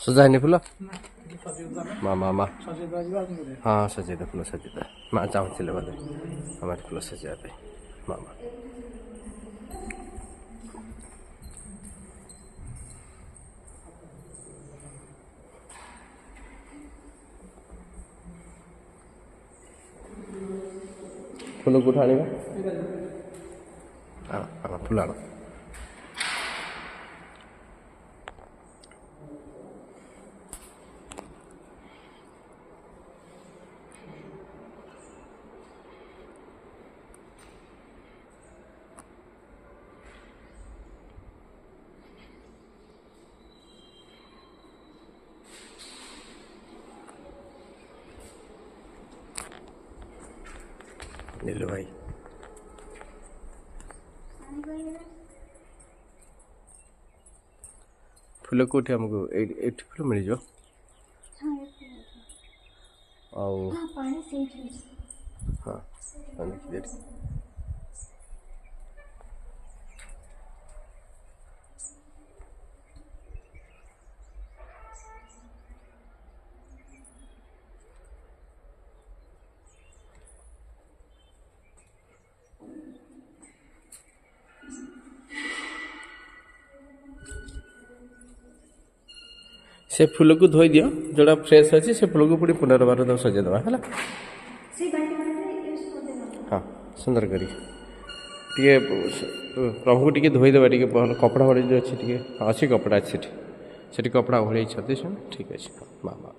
सजा है फुल मामा हाँ सजेद फुल सजेद माँ चाहूले बोले हमारे फुल सजाइए मामा फुल को उठा हाँ फुल आण नीलू भाई फुल कौटी आमको ये फुल मिल जाओ हाँ से फूल को धोई दियो जोड़ा फ्रेश अच्छे से फूल को पूरी पुनर्बार तो सजा देवा है हाँ सुंदर करी प्रभु को टी धोई देवा टे कपड़ा भरी जो अच्छे टे अच्छी कपड़ा अच्छे से कपड़ा भरी ठीक अच्छे माँ माँ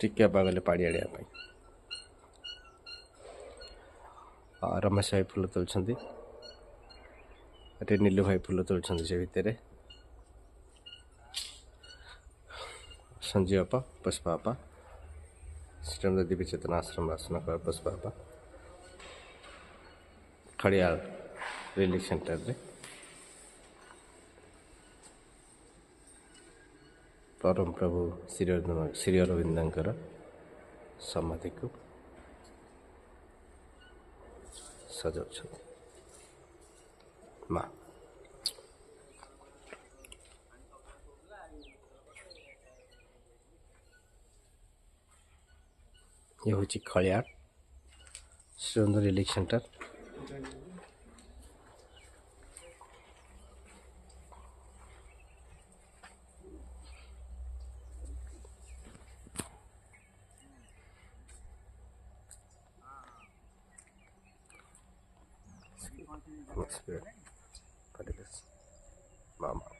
टिके गले पाड़ी आड़िया रमेश भाई फुल तोलते नीलू भाई फुल तोलते से भितर संजय बापा पुष्पा बापा श्रीराम देवी चेतना आश्रम आसन कर पुष्पा बापा खड़ियाल रिलीफ सेंटर रे परम प्रभु श्री अरविंदर समाधि को सजा माँ ये हूँ Khadiyal Shriram relief centre Mama.